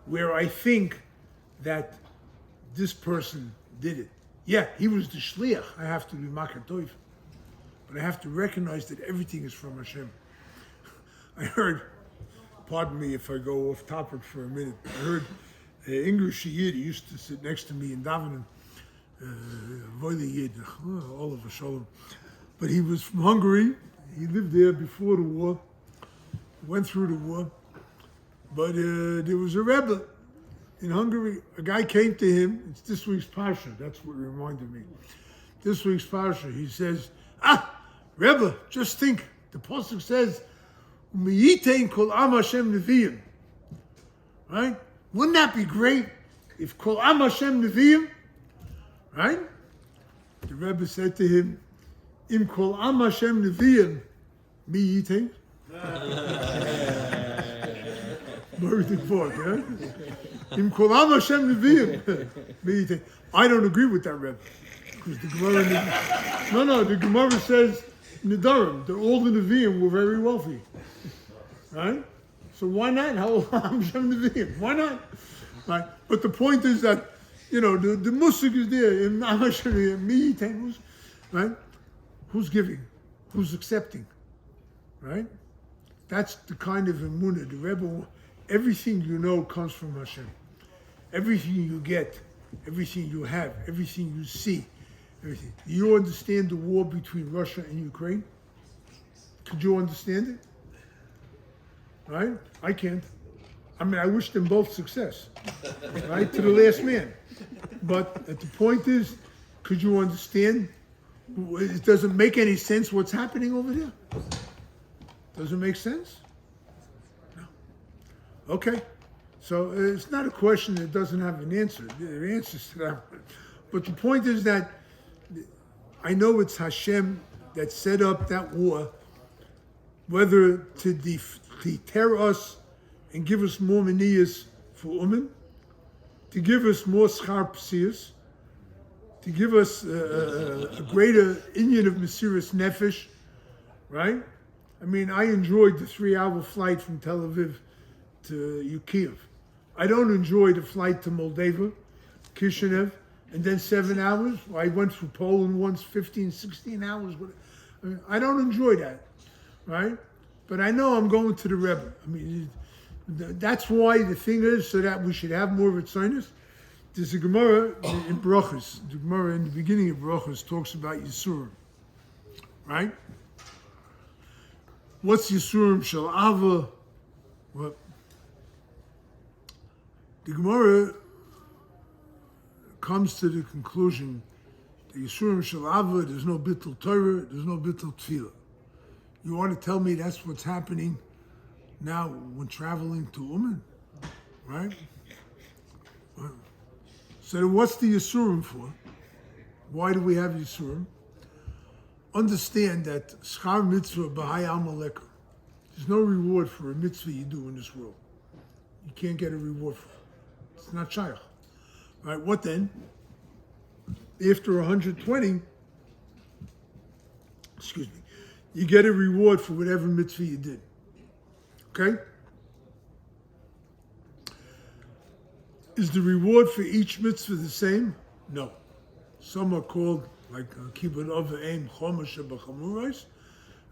where I think that this person did it. Yeah, he was the shliach. I have to be makar toiv. But I have to recognize that everything is from Hashem. I heard, pardon me if I go off topic for a minute, I heard an English Yid used to sit next to me in Davening, Voile Yid, Oliver Shalom. But he was from Hungary. He lived there before the war, went through the war. But there was a Rebbe in Hungary. A guy came to him. It's this week's Parsha. That's what reminded me. This week's Parsha. He says, Rebbe, just think. The Pasuk says, "U'miyitein kol am Hashem neviim." Right? Wouldn't that be great if kol am Hashem neviim? Right? The Rebbe said to him, "Im kol am Hashem neviim, mi yitein." Everything forth, yeah? Im kolam Hashem neviim. I don't agree with that, Rebbe, because the Gemara. The Gemara says Nidarim. All the Nevi'im were very wealthy, right? So why not? Hashem neviim. Why not? Right? But the point is that the musik is there. Im Hashem neviim, right? Who's giving? Who's accepting? Right? That's the kind of emunah the Rebbe. Everything you know comes from Hashem. Everything you get, everything you have, everything you see, everything. Do you understand the war between Russia and Ukraine? Could you understand it? Right? I can't. I mean, I wish them both success, right? To the last man. But the point is, could you understand? It doesn't make any sense what's happening over there. Does it make sense? No. Okay. So it's not a question that doesn't have an answer. There are answers to that. But the point is that I know it's Hashem that set up that war, whether to deter us and give us more manias for Uman, to give us more schar psias, to give us a greater INYAN of Mesiras Nefesh, right? I mean, I enjoyed the 3-hour flight from Tel Aviv to Kyiv. I don't enjoy the flight to Moldova, Kishinev, and then 7 hours. I went through Poland once, 15, 16 hours. I don't enjoy that, right? But I know I'm going to the Rebbe. I mean, that's why the thing is, so that we should have more of Ritzonos. There's a Gemara in Brachos. The Gemara in the beginning of Brachos talks about Yisurim, right? What's Yisurim Shel Ava? What? The Gemara comes to the conclusion that Yisurim Shel Ava, there's no Bittul Torah, there's no Bittul Tefillah. You want to tell me that's what's happening now when traveling to Uman, right? So what's the Yisurim for? Why do we have Yisurim? understand that schar mitzvah b'hai amalekah. There's no reward for a mitzvah you do in this world. You can't get a reward for it. It's not shaykh. Right, what then? After 120, excuse me, you get a reward for whatever mitzvah you did. Okay? Is the reward for each mitzvah the same? No. Some are called, like Kibbut Ava Aim Chomash B'Chamurais,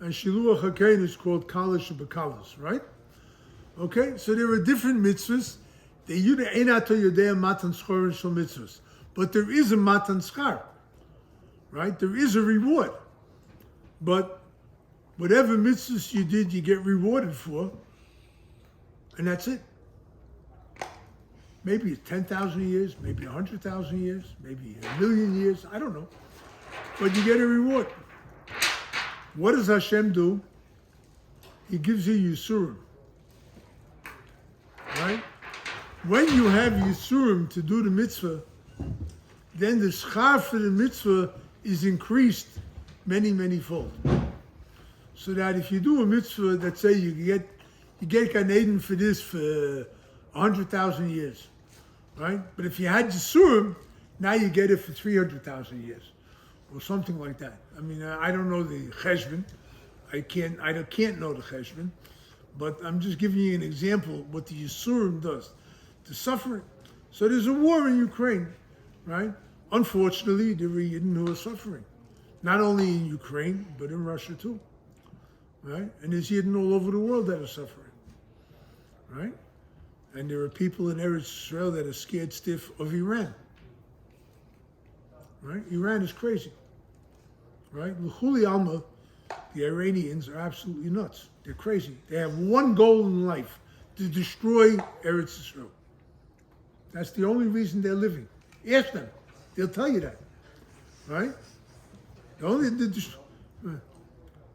and Shiluach HaKein is called Kalish B'Kalas, right? Okay, so there are different mitzvahs. But there is a matan schar, right? There is a reward. But whatever mitzvahs you did, you get rewarded for, and that's it. Maybe it's 10,000 years, maybe 100,000 years, maybe 1,000,000 years, I don't know. But you get a reward. What does Hashem do? He gives you Yisurim, right? When you have Yisurim to do the mitzvah, then the schar for the mitzvah is increased many, many fold. So that if you do a mitzvah that say you get Gan Eden for this for 100,000 years, right? But if you had Yisurim, now you get it for 300,000 years, or something like that. I mean, I don't know the cheshbon. I can't know the cheshbon, but I'm just giving you an example of what the Yisurim does. The suffering. So there's a war in Ukraine, right? Unfortunately, there are Yidden who are suffering. Not only in Ukraine, but in Russia too, right? And there's Yidden all over the world that are suffering, right? And there are people in Eretz Israel that are scared stiff of Iran, right? Iran is crazy, right? L'chuli alma, the Iranians are absolutely nuts. They're crazy. They have one goal in life, to destroy Eretz Israel. That's the only reason they're living. Ask them. They'll tell you that, right?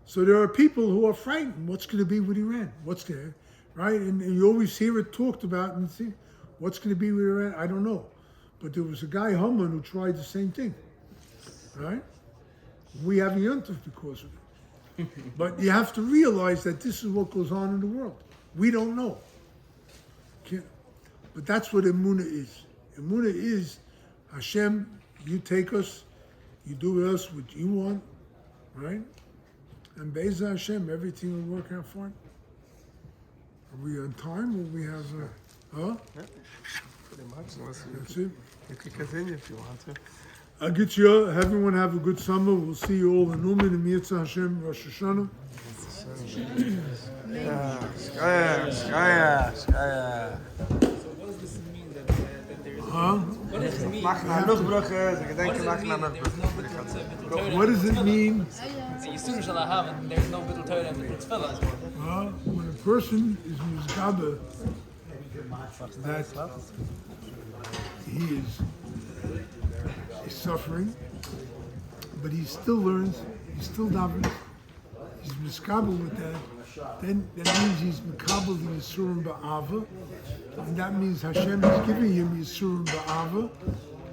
So there are people who are frightened. What's going to be with Iran? What's going to, right? And you always hear it talked about and see what's going to be with Iran. I don't know. But there was a guy, Haman, who tried the same thing, right? We have a yontif because of it. But you have to realize that this is what goes on in the world. We don't know. But that's what Emunah is. Emunah is, Hashem, you take us, you do with us what you want, right? And Be'ezah Hashem, everything will work out fine. Are we on time, or we have, huh? Yeah, pretty much. That's it. You can continue if you want to. I'll get you, everyone have a good summer. We'll see you all in Uman and Mitzvah Hashem, Rosh Hashanah. Shkaya. Huh? What does it mean? What does it mean? Yisurim shall I have, and there's no bittul Torah and bittul tefillah. Well, when a person is mizgaba, that he is suffering, but he still learns, he still davens, he's mizgaba with that, then that means he's mekabel the Yisurim ba'ava, and that means Hashem is giving him Yisurim ba'ava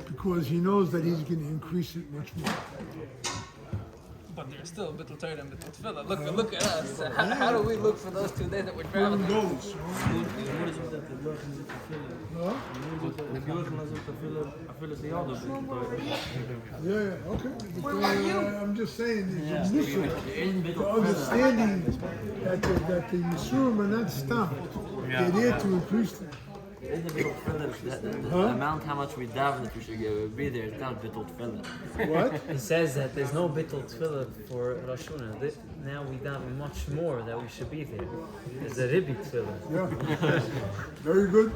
because he knows that he's going to increase it much more. But there's still bittul Torah and bittul tefillah. Look at us. How do we look for those 2 days that we're traveling? Yeah, okay. I'm just saying, the understanding that the Yisurim are not stopped. They're there to increase them. The amount how much we daven that we should be there is not bittul tefillah. What? He says that there's no bittul tefillah for Rosh Hashanah. Now we daven much more that we should be there. There's a ribbi tefillah. Yeah. Very good.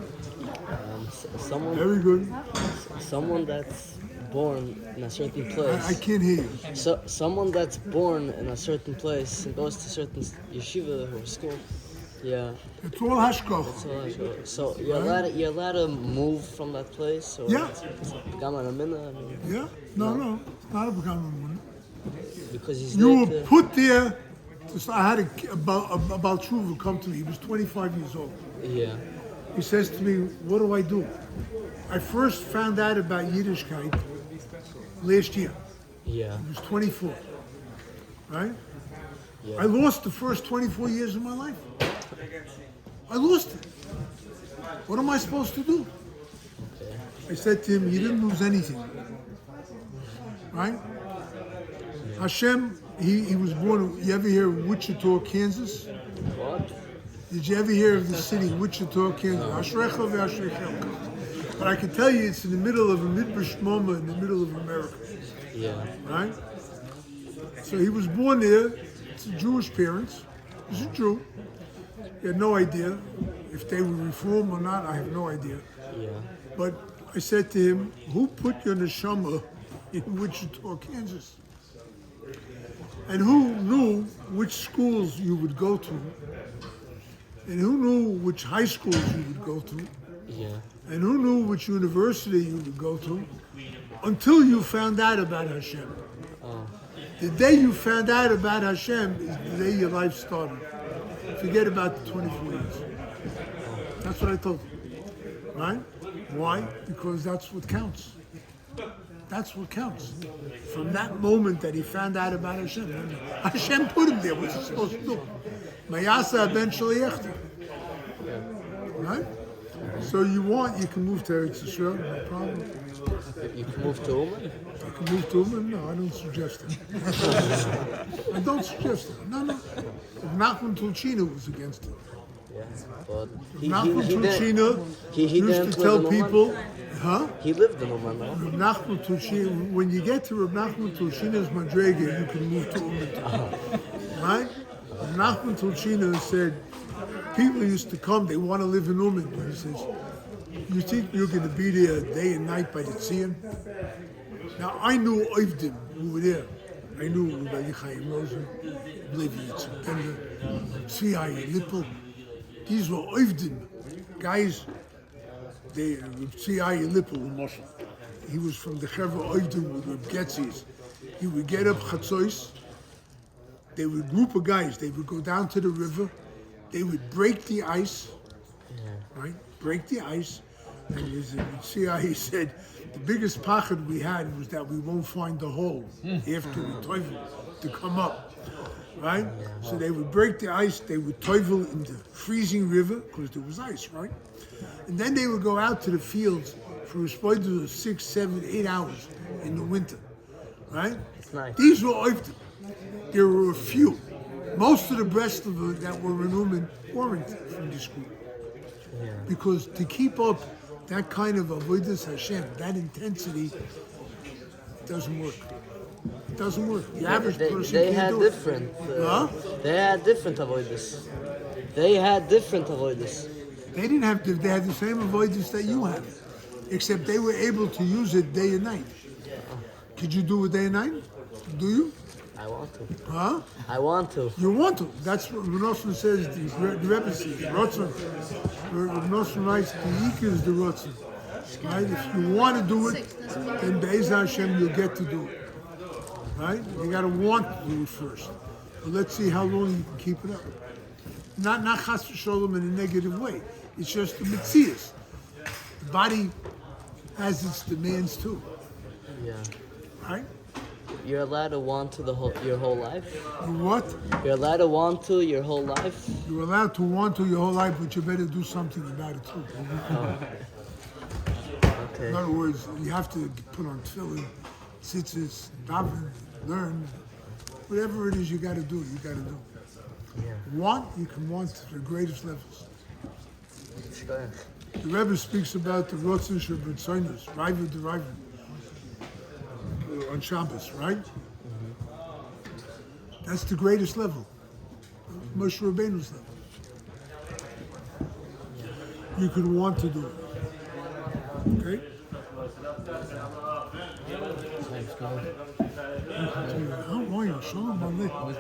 Someone, Very good. someone that's born in a certain place. I can't hear you. So someone that's born in a certain place and goes to certain yeshiva or school. Yeah. It's all hashkoch. So you're allowed to move from that place, or Yeah. become an amina. Yeah? No. It's not a becoming Because he's You there were to, put there. I had a Baal Tshuva come to me. He was 25 years old. yeah. He says to me, what do I do? I first found out about Yiddishkeit last year. Yeah. He was 24. right? Yeah. I lost the first 24 years of my life. I lost it. What am I supposed to do? Okay. I said to him, you didn't lose anything, right? Hashem, he was born, you ever hear of Wichita, Kansas? What? Did you ever hear of the city, Wichita, Kansas? Ashrecha ve'ashrechelka. But I can tell you it's in the middle of a Midbush Moma, in the middle of America, Yeah. right? So he was born there, to Jewish parents, he's a Jew. He had no idea if they would reform or not, I have no idea. Yeah. But I said to him, who put your neshama in Wichita, Kansas? And who knew which schools you would go to? And who knew which high schools you would go to? Yeah. And who knew which university you would go to? Until you found out about Hashem. Oh. The day you found out about Hashem is the day your life started. Forget about the 24 years. That's what I told him. Right? Why? Because that's what counts. That's what counts. From that moment that he found out about Hashem. Hashem put him there. What's he supposed to do? Mayasa ben shaliachta. Right? So you can move to Eretz Yisrael, no problem. You can move to Uman? I can move to Uman? No, I don't suggest it. I don't suggest it. No. Nachman Tulchina was against it. Yeah. But Nachman Tulchina he used didn't to tell live in Uman? people, huh? He lived in Uman, no? Reb Nachman Tulchina, when you get to Reb Nachman Tulchina's Madrega, you can move to Uman. Right? Reb Nachman Tulchina said, people used to come, they want to live in Uman. But he says, you think you're going to be there day and night by the Tzion? Now, I knew Oivdim who were there. I knew Rabbi Chaim Rosen, Levi Yitzhak, Tzvi Lippel. These were Oivdim, guys. Tzvi Lippel was Moshe. He was from the Chevra Oivdim with Reb Getzis. He would get up Chatzois. They would group of guys. They would go down to the river. They would break the ice, right? Break the ice. And he said, the biggest pachad we had was that we won't find the hole after we toivel to come up, right? So they would break the ice, they would toivel in the freezing river, because there was ice, right? And then they would go out to the fields for a spot of 6, 7, 8 hours in the winter, right? Nice. These were oiftim. There were a few. Most of the Breslov that were in Uman weren't from this group. Yeah. Because to keep up that kind of avodas Hashem, that intensity, doesn't work. It doesn't work. The average person They can't had do different. They had different avoidance. They had different avoidance. They didn't have to. They had the same avoidance that you have, except they were able to use it day and night. Could you do it day and night? Do you? I want to. Huh? I want to. You want to. That's what Nosson says, the Rebbe says, Rotzen. Nosson writes, the Yik is the Rotzen. Right? If you want to do it, then Be'ez Hashem, you'll get to do it. Right? You got to want to do it first. But let's see how long you can keep it up. Not chas v'sholom in a negative way. It's just the mitzias. The body has its demands too. Yeah. Right? You're allowed to want to your whole life? What? You're allowed to want to your whole life? You're allowed to want to your whole life, but you better do something about it too. Okay. In other words, you have to put on tefillin, tzitzis, daven, learn. Whatever it is you got to do, you got to do. Yeah. Want, you can want to the greatest levels. Sure. The Rebbe speaks about the Rotzen Shabbat Riva de Riva, on Shabbos, right? That's the greatest level. Moshe Rabbeinu's level. You can want to do it. Okay? How are you? Shalom Aleichem.